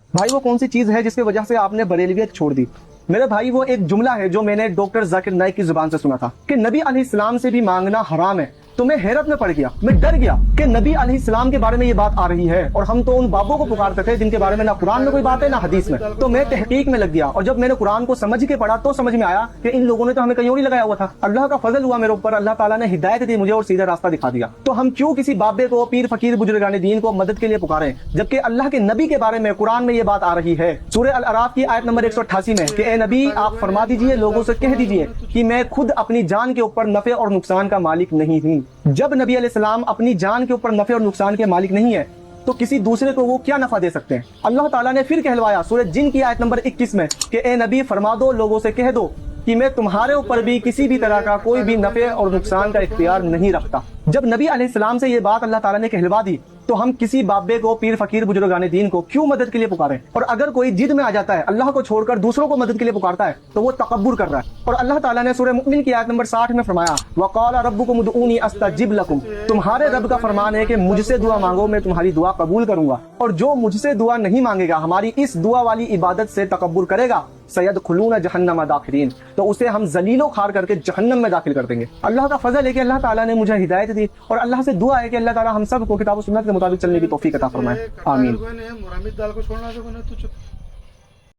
भाई वो कौन सी चीज है जिसकी वजह से आपने बरेलवियत छोड़ दी? मेरे भाई वो एक जुमला है जो मैंने डॉक्टर जाकिर नाइक की जुबान से सुना था कि नबी अलैहिस्सलाम से भी मांगना हराम है। तो मैं हैरत में पड़ गया, मैं डर गया कि नबी अलैहिस्सलाम के बारे में ये बात आ रही है और हम तो उन बाबों को पुकारते थे जिनके बारे में ना कुरान में कोई बात है ना हदीस में। तो मैं तहकीक में लग गया और जब मैंने कुरान को समझ के पढ़ा तो समझ में आया कि इन लोगों ने तो हमें कहीं और ही लगाया हुआ था। अल्लाह का फजल हुआ मेरे ऊपर, अल्लाह ताला ने हिदायत दी मुझे और सीधा रास्ता दिखा दिया। तो हम क्यों किसी बाबे को, पीर फकीर बुजुर्गान दीन को मदद के लिए पुकारें जबकि अल्लाह के नबी के बारे में कुरान में ये बात आ रही है। सूरह अल अराफ की आयत नंबर 188 में कि ए नबी आप फरमा दीजिए, लोगों से कह दीजिए कि मैं खुद अपनी जान के ऊपर नफे और नुकसान का मालिक नहीं हूँ। जब नबी अलैहिस्सलाम अपनी जान के ऊपर नफे और नुकसान के मालिक नहीं है तो किसी दूसरे को वो क्या नफा दे सकते हैं? अल्लाह ताला ने फिर कहलवाया सूरह जिन की आयत नंबर 21 में कि ए नबी फरमा दो, लोगों से कह दो कि मैं तुम्हारे ऊपर भी किसी भी तरह का कोई भी नफे और नुकसान का इख्तियार नहीं रखता। जब नबी अलैहिस्सलाम से ये बात अल्लाह ताला ने कहलवा दी तो हम किसी बाबे को, पीर फकीर बुजुर्गान दीन को क्यों मदद के लिए पुकारें? और अगर कोई जिद में आ जाता है, अल्लाह को छोड़कर दूसरों को मदद के लिए पुकारता है तो वो तकब्बुर कर रहा है। और अल्लाह ताला ने सूरह मुमिन की आयत नंबर 60 में फरमाया वक़ाला रब्बुकुम उदऊनी अस्तजिब लकुम, तुम्हारे रब का फरमान है कि मुझसे दुआ मांगो, मैं तुम्हारी दुआ कबूल करूंगा। और जो मुझसे दुआ नहीं मांगेगा, हमारी इस दुआ वाली इबादत से तकब्बुर करेगा, सयदखुलून जहन्नम दाखिरीन, तो उसे हम जलीलो खार करके जहन्नम में दाखिल कर देंगे। अल्लाह का फजल है कि अल्लाह ताला ने मुझे हिदायत दी और अल्लाह से दुआ है कि अल्लाह ताला हम सब को किताब और सुन्नत के मुताबिक चलने की तौफीक अता फरमाए। आमीन। मुरामिद दाल को छोड़ना तो